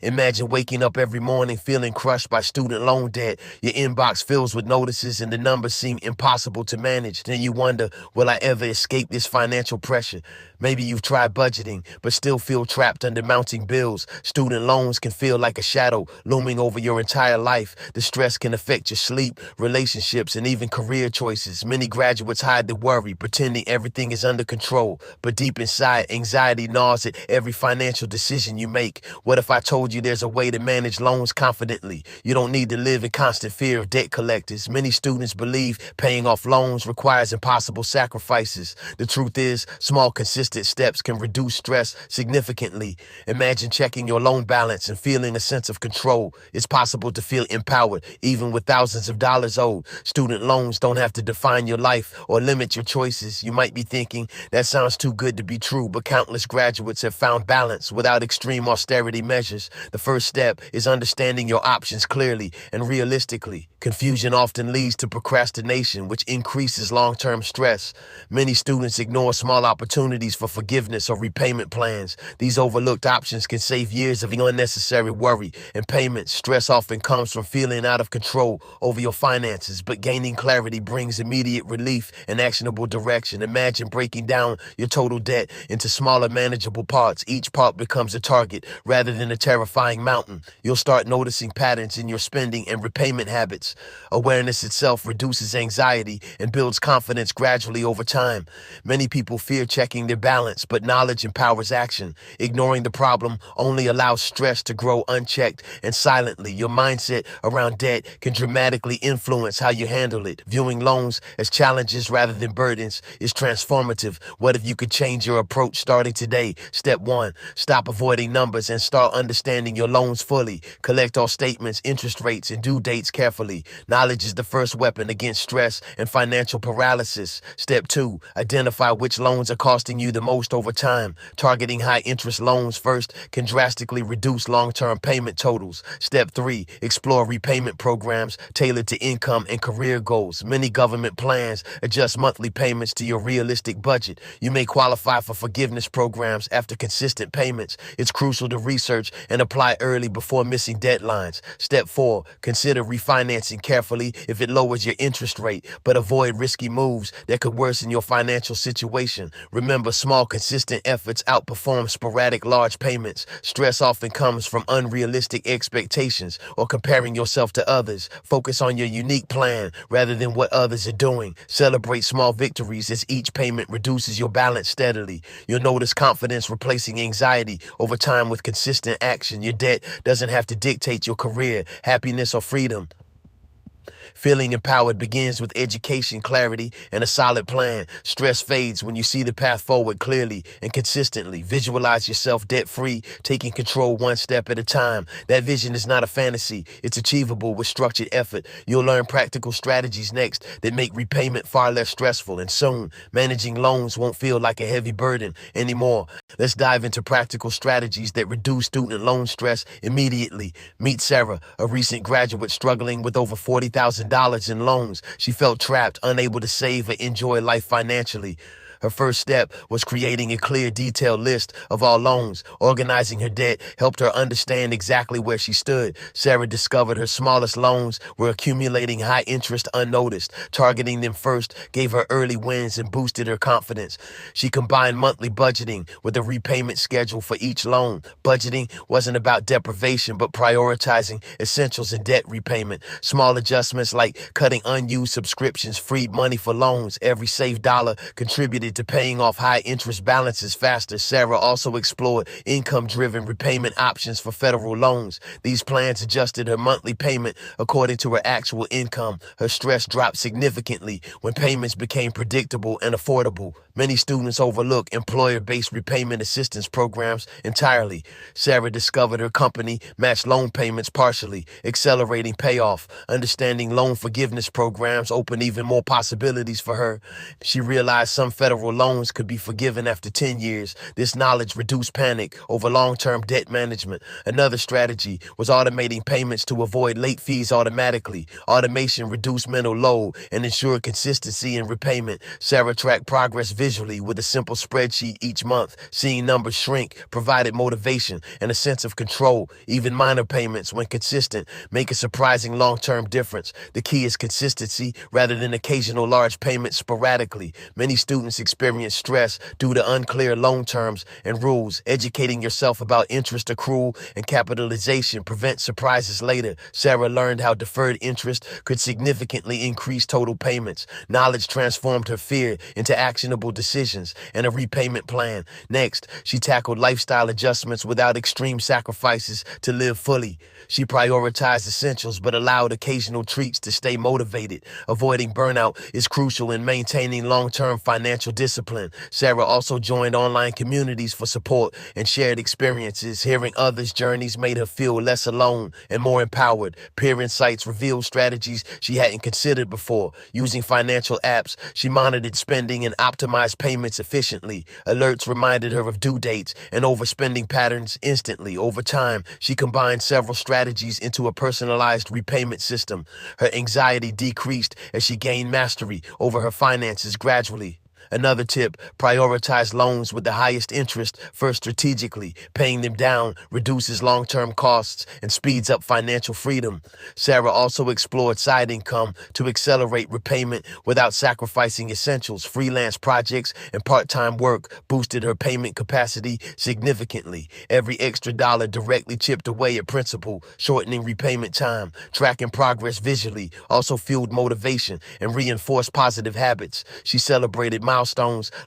Imagine waking up every morning feeling crushed by student loan debt. Your inbox fills with notices and the numbers seem impossible to manage. Then you wonder, will I ever escape this financial pressure? Maybe you've tried budgeting, but still feel trapped under mounting bills. Student loans can feel like a shadow looming over your entire life. The stress can affect your sleep, relationships, and even career choices. Many graduates hide the worry, pretending everything is under control. But deep inside, anxiety gnaws at every financial decision you make. What if I told you there's a way to manage loans confidently? You don't need to live in constant fear of debt collectors. Many students believe paying off loans requires impossible sacrifices. The truth is, small, consistent steps can reduce stress significantly. Imagine checking your loan balance and feeling a sense of control. It's possible to feel empowered, even with thousands of dollars owed. Student loans don't have to define your life or limit your choices. You might be thinking, that sounds too good to be true, but countless graduates have found balance without extreme austerity measures. The first step is understanding your options clearly and realistically. Confusion often leads to procrastination, which increases long-term stress. Many students ignore small opportunities for forgiveness or repayment plans. These overlooked options can save years of unnecessary worry and payment. Stress often comes from feeling out of control over your finances, but gaining clarity brings immediate relief and actionable direction. Imagine breaking down your total debt into smaller, manageable parts. Each part becomes a target rather than a terrifying mountain. You'll start noticing patterns in your spending and repayment habits. Awareness itself reduces anxiety and builds confidence gradually over time. Many people fear checking their balance, but knowledge empowers action. Ignoring the problem only allows stress to grow unchecked and silently. Your mindset around debt can dramatically influence how you handle it. Viewing loans as challenges rather than burdens is transformative. What if you could change your approach starting today? Step 1, stop avoiding numbers and start understanding your loans fully. Collect all statements, interest rates, and due dates carefully. Knowledge is the first weapon against stress and financial paralysis. Step 2, identify which loans are costing you the most over time. Targeting high interest loans first can drastically reduce long-term payment totals. Step 3, explore repayment programs tailored to income and career goals. Many government plans adjust monthly payments to your realistic budget. You may qualify for forgiveness programs after consistent payments. It's crucial to research and apply early before missing deadlines. Step 4, consider refinancing carefully if it lowers your interest rate, but avoid risky moves that could worsen your financial situation. Remember, small, consistent efforts outperform sporadic, large payments. Stress often comes from unrealistic expectations or comparing yourself to others. Focus on your unique plan rather than what others are doing. Celebrate small victories as each payment reduces your balance steadily. You'll notice confidence replacing anxiety over time with consistent action. Your debt doesn't have to dictate your career, happiness, or freedom. Feeling empowered begins with education, clarity, and a solid plan. Stress fades when you see the path forward clearly and consistently. Visualize yourself debt-free, taking control one step at a time. That vision is not a fantasy. It's achievable with structured effort. You'll learn practical strategies next that make repayment far less stressful, and soon, managing loans won't feel like a heavy burden anymore. Let's dive into practical strategies that reduce student loan stress immediately. Meet Sarah, a recent graduate struggling with over $40,000 in loans. She felt trapped, unable to save or enjoy life financially. Her first step was creating a clear, detailed list of all loans. Organizing her debt helped her understand exactly where she stood. Sarah discovered her smallest loans were accumulating high interest unnoticed. Targeting them first gave her early wins and boosted her confidence. She combined monthly budgeting with a repayment schedule for each loan. Budgeting wasn't about deprivation, but prioritizing essentials and debt repayment. Small adjustments like cutting unused subscriptions freed money for loans. Every saved dollar contributed to paying off high interest balances faster. Sarah also explored income-driven repayment options for federal loans. These plans adjusted her monthly payment according to her actual income. Her stress dropped significantly when payments became predictable and affordable. Many students overlook employer-based repayment assistance programs entirely. Sarah discovered her company matched loan payments partially, accelerating payoff. Understanding loan forgiveness programs opened even more possibilities for her. She realized some federal loans could be forgiven after 10 years. This knowledge reduced panic over long-term debt management. Another strategy was automating payments to avoid late fees automatically. Automation reduced mental load and ensured consistency in repayment. Sarah tracked progress visually visually with a simple spreadsheet each month. Seeing numbers shrink provided motivation and a sense of control. Even minor payments, when consistent, make a surprising long-term difference. The key is consistency rather than occasional large payments sporadically. Many students experience stress due to unclear loan terms and rules. Educating yourself about interest accrual and capitalization prevents surprises later. Sarah learned how deferred interest could significantly increase total payments. Knowledge transformed her fear into actionable decisions and a repayment plan. Next, she tackled lifestyle adjustments without extreme sacrifices to live fully. She prioritized essentials but allowed occasional treats to stay motivated. Avoiding burnout is crucial in maintaining long-term financial discipline. Sarah also joined online communities for support and shared experiences. Hearing others' journeys made her feel less alone and more empowered. Peer insights revealed strategies she hadn't considered before. Using financial apps, she monitored spending and optimized payments efficiently. Alerts reminded her of due dates and overspending patterns instantly. Over time, she combined several strategies into a personalized repayment system. Her anxiety decreased as she gained mastery over her finances gradually. Another tip, prioritize loans with the highest interest first strategically. Paying them down reduces long-term costs and speeds up financial freedom. Sarah also explored side income to accelerate repayment without sacrificing essentials. Freelance projects and part-time work boosted her payment capacity significantly. Every extra dollar directly chipped away at principal, shortening repayment time. Tracking progress visually also fueled motivation and reinforced positive habits. She celebrated milestones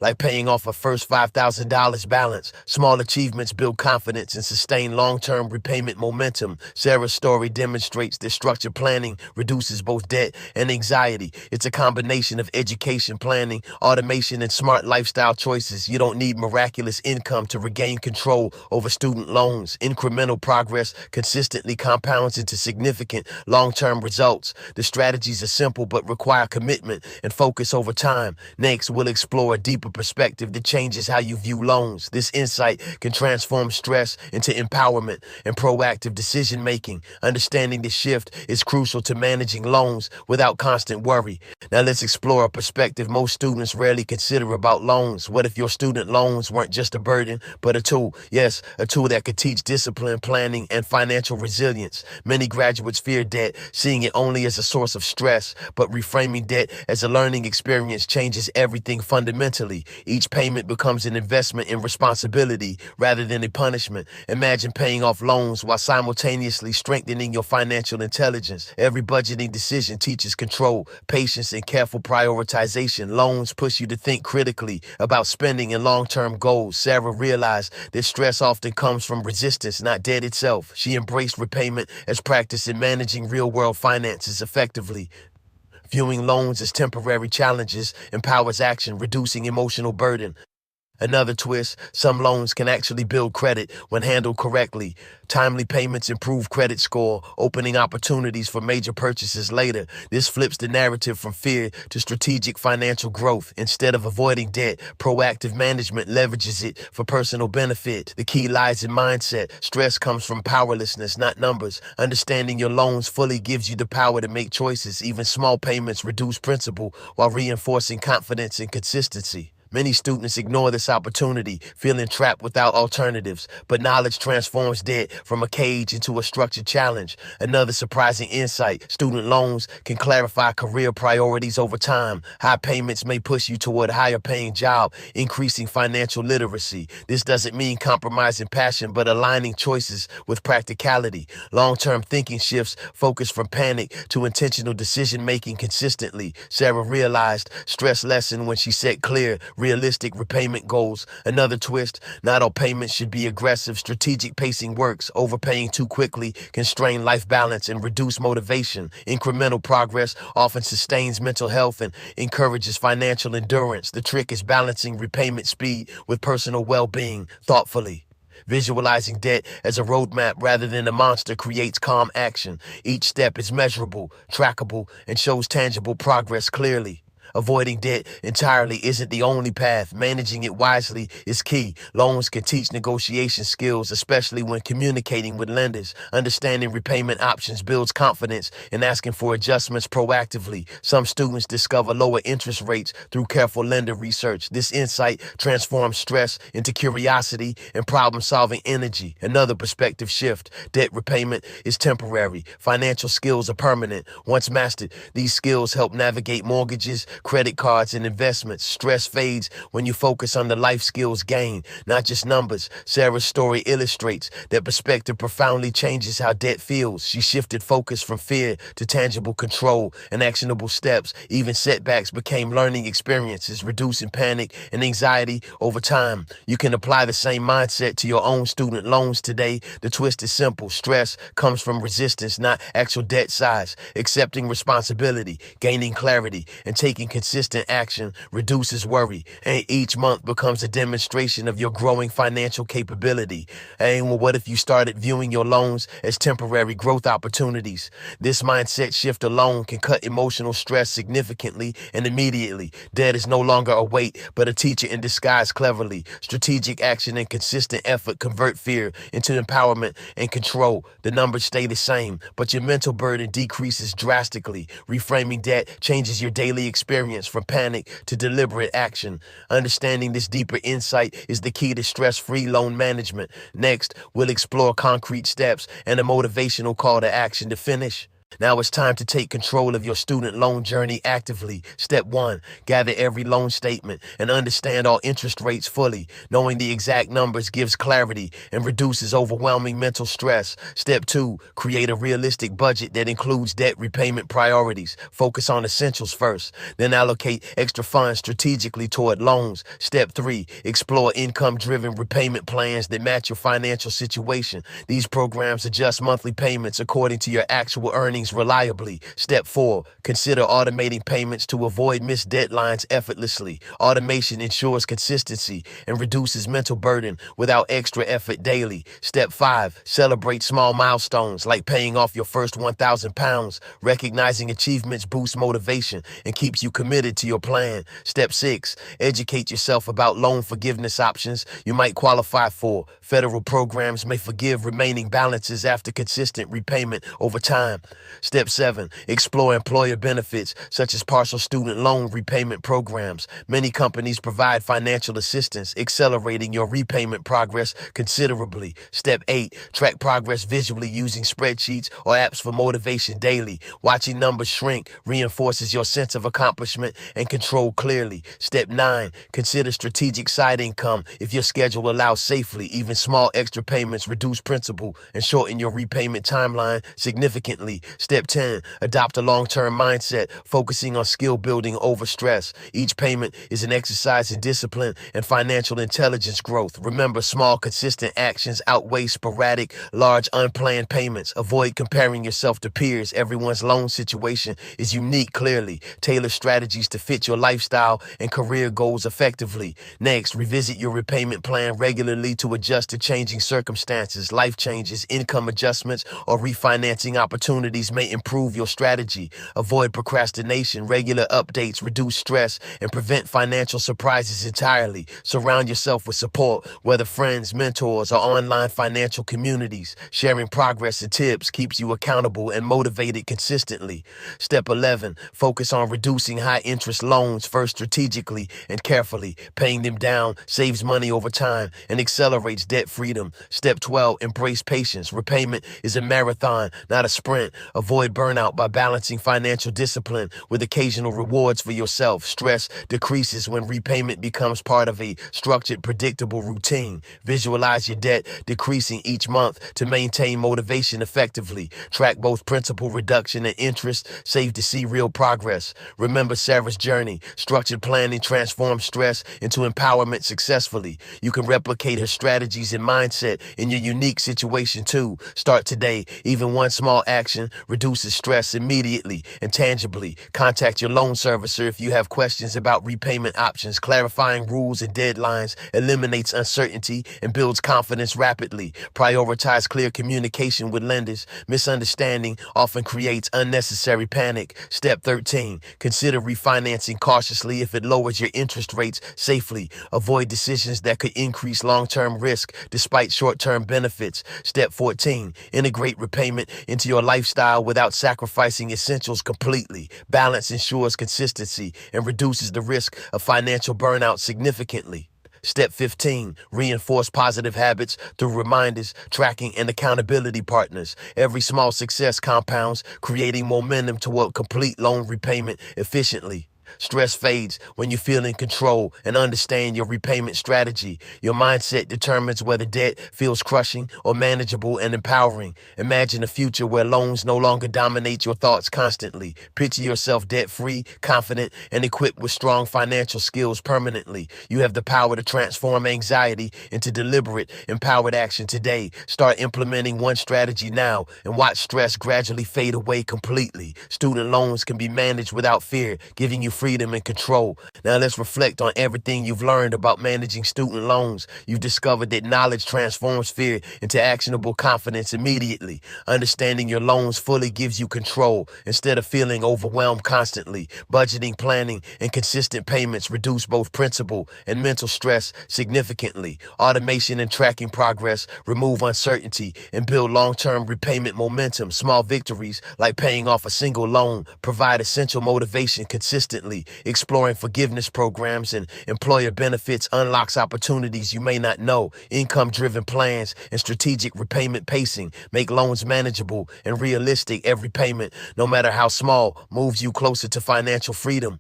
like paying off her first $5,000 balance. Small achievements build confidence and sustain long-term repayment momentum. Sarah's story demonstrates that structured planning reduces both debt and anxiety. It's a combination of education planning, automation, and smart lifestyle choices. You don't need miraculous income to regain control over student loans. Incremental progress consistently compounds into significant long-term results. The strategies are simple but require commitment and focus over time. Next, we'll explore a deeper perspective that changes how you view loans. This insight can transform stress into empowerment and proactive decision-making. Understanding this shift is crucial to managing loans without constant worry. Now let's explore a perspective most students rarely consider about loans. What if your student loans weren't just a burden, but a tool? Yes, a tool that could teach discipline, planning, and financial resilience. Many graduates fear debt, seeing it only as a source of stress, but reframing debt as a learning experience changes everything fundamentally. Each payment becomes an investment in responsibility rather than a punishment. Imagine paying off loans while simultaneously strengthening your financial intelligence. Every budgeting decision teaches control, patience, and careful prioritization. Loans push you to think critically about spending and long-term goals. Sarah realized that stress often comes from resistance, not debt itself. She embraced repayment as practice in managing real-world finances effectively. Viewing loans as temporary challenges empowers action, reducing emotional burden. Another twist, some loans can actually build credit when handled correctly. Timely payments improve credit score, opening opportunities for major purchases later. This flips the narrative from fear to strategic financial growth. Instead of avoiding debt, proactive management leverages it for personal benefit. The key lies in mindset. Stress comes from powerlessness, not numbers. Understanding your loans fully gives you the power to make choices. Even small payments reduce principal while reinforcing confidence and consistency. Many students ignore this opportunity, feeling trapped without alternatives, but knowledge transforms debt from a cage into a structured challenge. Another surprising insight, student loans can clarify career priorities over time. High payments may push you toward a higher paying job, increasing financial literacy. This doesn't mean compromising passion, but aligning choices with practicality. Long-term thinking shifts focus from panic to intentional decision-making consistently. Sarah realized stress lessened when she set clear, realistic repayment goals. Another twist, not all payments should be aggressive. Strategic pacing works. Overpaying too quickly can strain life balance and reduce motivation. Incremental progress often sustains mental health and encourages financial endurance. The trick is balancing repayment speed with personal well-being thoughtfully. Visualizing debt as a roadmap rather than a monster creates calm action. Each step is measurable, trackable, and shows tangible progress clearly. Avoiding debt entirely isn't the only path. Managing it wisely is key. Loans can teach negotiation skills, especially when communicating with lenders. Understanding repayment options builds confidence in asking for adjustments proactively. Some students discover lower interest rates through careful lender research. This insight transforms stress into curiosity and problem-solving energy. Another perspective shift. Debt repayment is temporary. Financial skills are permanent. Once mastered, these skills help navigate mortgages, credit cards, and investments. Stress fades when you focus on the life skills gained, not just numbers. Sarah's story illustrates that perspective profoundly changes how debt feels. She shifted focus from fear to tangible control and actionable steps. Even setbacks became learning experiences, reducing panic and anxiety over time. You can apply the same mindset to your own student loans today. The twist is simple. Stress comes from resistance, not actual debt size. Accepting responsibility, gaining clarity, and taking consistent action reduces worry, and each month becomes a demonstration of your growing financial capability. And well, what if you started viewing your loans as temporary growth opportunities? This mindset shift alone can cut emotional stress significantly and immediately. Debt is no longer a weight, but a teacher in disguise cleverly. Strategic action and consistent effort convert fear into empowerment and control. The numbers stay the same, but your mental burden decreases drastically. Reframing debt changes your daily experience from panic to deliberate action. Understanding this deeper insight is the key to stress-free loan management. Next, we'll explore concrete steps and a motivational call to action to finish. Now it's time to take control of your student loan journey actively. Step 1, gather every loan statement and understand all interest rates fully. Knowing the exact numbers gives clarity and reduces overwhelming mental stress. Step 2, create a realistic budget that includes debt repayment priorities. Focus on essentials first, then allocate extra funds strategically toward loans. Step 3, explore income-driven repayment plans that match your financial situation. These programs adjust monthly payments according to your actual earnings reliably. Step 4, consider automating payments to avoid missed deadlines effortlessly. Automation ensures consistency and reduces mental burden without extra effort daily. Step 5, celebrate small milestones like paying off your first £1,000. Recognizing achievements boosts motivation and keeps you committed to your plan. Step 6, educate yourself about loan forgiveness options you might qualify for. Federal programs may forgive remaining balances after consistent repayment over time. Step 7, explore employer benefits such as partial student loan repayment programs. Many companies provide financial assistance, accelerating your repayment progress considerably. Step 8, track progress visually using spreadsheets or apps for motivation daily. Watching numbers shrink reinforces your sense of accomplishment and control clearly. Step 9, consider strategic side income if your schedule allows safely. Even small extra payments reduce principal and shorten your repayment timeline significantly. Step 10, adopt a long-term mindset, focusing on skill building over stress. Each payment is an exercise in discipline and financial intelligence growth. Remember, small, consistent actions outweigh sporadic, large, unplanned payments. Avoid comparing yourself to peers. Everyone's loan situation is unique. Clearly, tailor strategies to fit your lifestyle and career goals effectively. Next, revisit your repayment plan regularly to adjust to changing circumstances. Life changes, income adjustments, or refinancing opportunities may improve your strategy. Avoid procrastination. Regular updates reduce stress and prevent financial surprises entirely. Surround yourself with support, whether friends, mentors, or online financial communities. Sharing progress and tips keeps you accountable and motivated consistently. Step 11, focus on reducing high-interest loans first strategically and carefully. Paying them down saves money over time and accelerates debt freedom. Step 12, embrace patience. Repayment is a marathon, not a sprint. Avoid burnout by balancing financial discipline with occasional rewards for yourself. Stress decreases when repayment becomes part of a structured, predictable routine. Visualize your debt decreasing each month to maintain motivation effectively. Track both principal reduction and interest, save to see real progress. Remember Sarah's journey. Structured planning transforms stress into empowerment successfully. You can replicate her strategies and mindset in your unique situation too. Start today. Even one small action, reduces stress immediately and tangibly. Contact your loan servicer if you have questions about repayment options. Clarifying rules and deadlines eliminates uncertainty and builds confidence rapidly. Prioritize clear communication with lenders. Misunderstanding often creates unnecessary panic. Step 13. Consider refinancing cautiously if it lowers your interest rates safely. Avoid decisions that could increase long-term risk despite short-term benefits. Step 14. Integrate repayment into your lifestyle without sacrificing essentials completely. Balance ensures consistency and reduces the risk of financial burnout significantly. Step 15. Reinforce positive habits through reminders, tracking, and accountability partners. Every small success compounds, creating momentum toward complete loan repayment efficiently. Stress fades when you feel in control and understand your repayment strategy. Your mindset determines whether debt feels crushing or manageable and empowering. Imagine a future where loans no longer dominate your thoughts constantly. Picture yourself debt-free, confident, and equipped with strong financial skills permanently. You have the power to transform anxiety into deliberate, empowered action today. Start implementing one strategy now and watch stress gradually fade away completely. Student loans can be managed without fear, giving you freedom and control. Now let's reflect on everything you've learned about managing student loans. You've discovered that knowledge transforms fear into actionable confidence immediately. Understanding your loans fully gives you control instead of feeling overwhelmed constantly. Budgeting, planning, and consistent payments reduce both principal and mental stress significantly. Automation and tracking progress remove uncertainty and build long-term repayment momentum. Small victories, like paying off a single loan, provide essential motivation consistently. Exploring forgiveness programs and employer benefits unlocks opportunities you may not know. Income-driven plans and strategic repayment pacing make loans manageable and realistic. Every payment, no matter how small, moves you closer to financial freedom.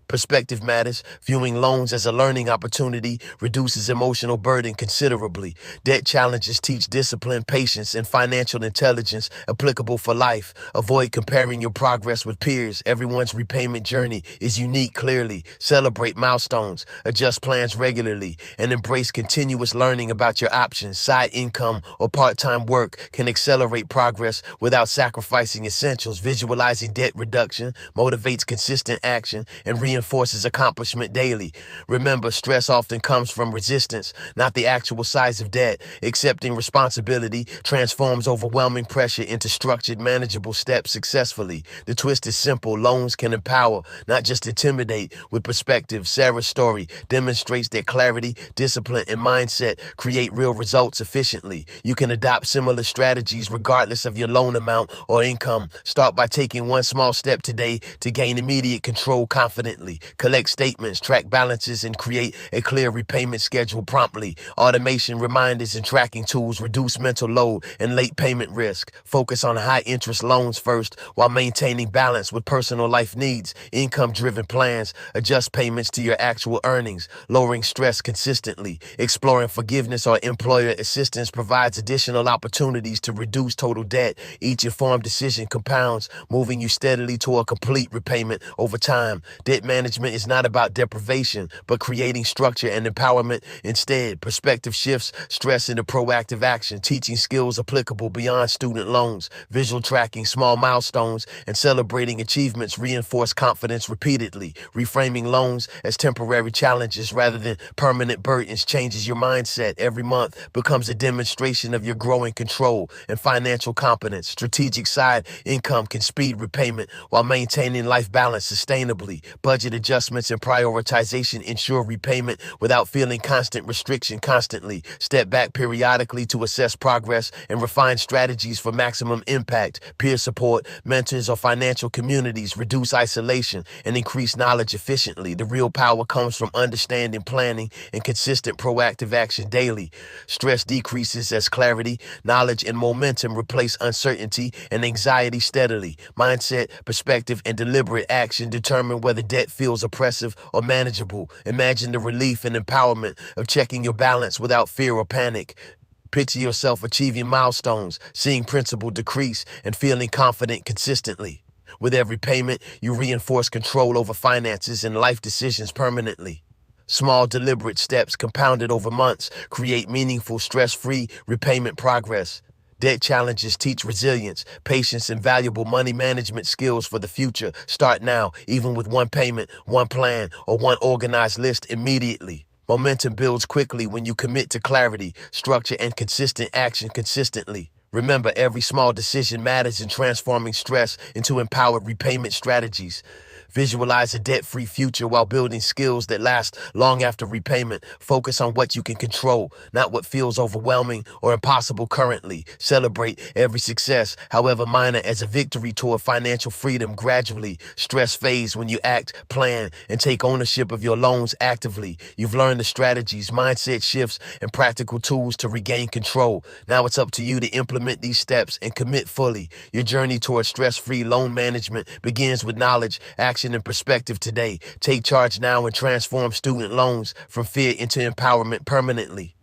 Perspective matters. Viewing loans as a learning opportunity reduces emotional burden considerably. Debt challenges teach discipline, patience, and financial intelligence applicable for life. Avoid comparing your progress with peers. Everyone's repayment journey is unique. Clearly celebrate milestones, adjust plans regularly, and embrace continuous learning about your options. Side income or part-time work can accelerate progress without sacrificing essentials. Visualizing debt reduction motivates consistent action and reinforces accomplishment daily. Remember, stress often comes from resistance, not the actual size of debt. Accepting responsibility transforms overwhelming pressure into structured, manageable steps successfully. The twist is simple. Loans can empower, not just intimidate. With perspective, Sarah's story demonstrates that clarity, discipline, and mindset create real results efficiently. You can adopt similar strategies regardless of your loan amount or income. Start by taking one small step today to gain immediate control confidently. Collect statements, track balances, and create a clear repayment schedule promptly. Automation, reminders, and tracking tools reduce mental load and late payment risk. Focus on high-interest loans first while maintaining balance with personal life needs. Income-driven plans adjust payments to your actual earnings, lowering stress consistently. Exploring forgiveness or employer assistance provides additional opportunities to reduce total debt. Each informed decision compounds, moving you steadily toward complete repayment over time. Debt management is not about deprivation, but creating structure and empowerment instead. Perspective shifts stress into proactive action, teaching skills applicable beyond student loans. Visual tracking small milestones and celebrating achievements reinforce confidence repeatedly. Reframing loans as temporary challenges rather than permanent burdens changes your mindset. Every month becomes a demonstration of your growing control and financial competence. Strategic side income can speed repayment while maintaining life balance sustainably. Budget adjustments and prioritization ensure repayment without feeling constant restriction constantly. Step back periodically to assess progress and refine strategies for maximum impact. Peer support, mentors, or financial communities reduce isolation and increase knowledge efficiently. The real power comes from understanding, planning, and consistent proactive action daily. Stress decreases as clarity, knowledge, and momentum replace uncertainty and anxiety steadily. Mindset, perspective, and deliberate action determine whether debt feels oppressive or manageable. Imagine the relief and empowerment of checking your balance without fear or panic. Picture yourself achieving milestones, seeing principal decrease, and feeling confident consistently. With every payment, you reinforce control over finances and life decisions permanently. Small, deliberate steps compounded over months create meaningful, stress-free repayment progress. Debt challenges teach resilience, patience, and valuable money management skills for the future. Start now, even with one payment, one plan, or one organized list immediately. Momentum builds quickly when you commit to clarity, structure, and consistent action consistently. Remember, every small decision matters in transforming stress into empowered repayment strategies. Visualize a debt-free future while building skills that last long after repayment. Focus on what you can control, not what feels overwhelming or impossible currently. Celebrate every success, however minor, as a victory toward financial freedom gradually. Stress fades when you act, plan, and take ownership of your loans actively. You've learned the strategies, mindset shifts, and practical tools to regain control. Now it's up to you to implement these steps and commit fully. Your journey toward stress-free loan management begins with knowledge, action, and perspective today. Take charge now and transform student loans from fear into empowerment permanently.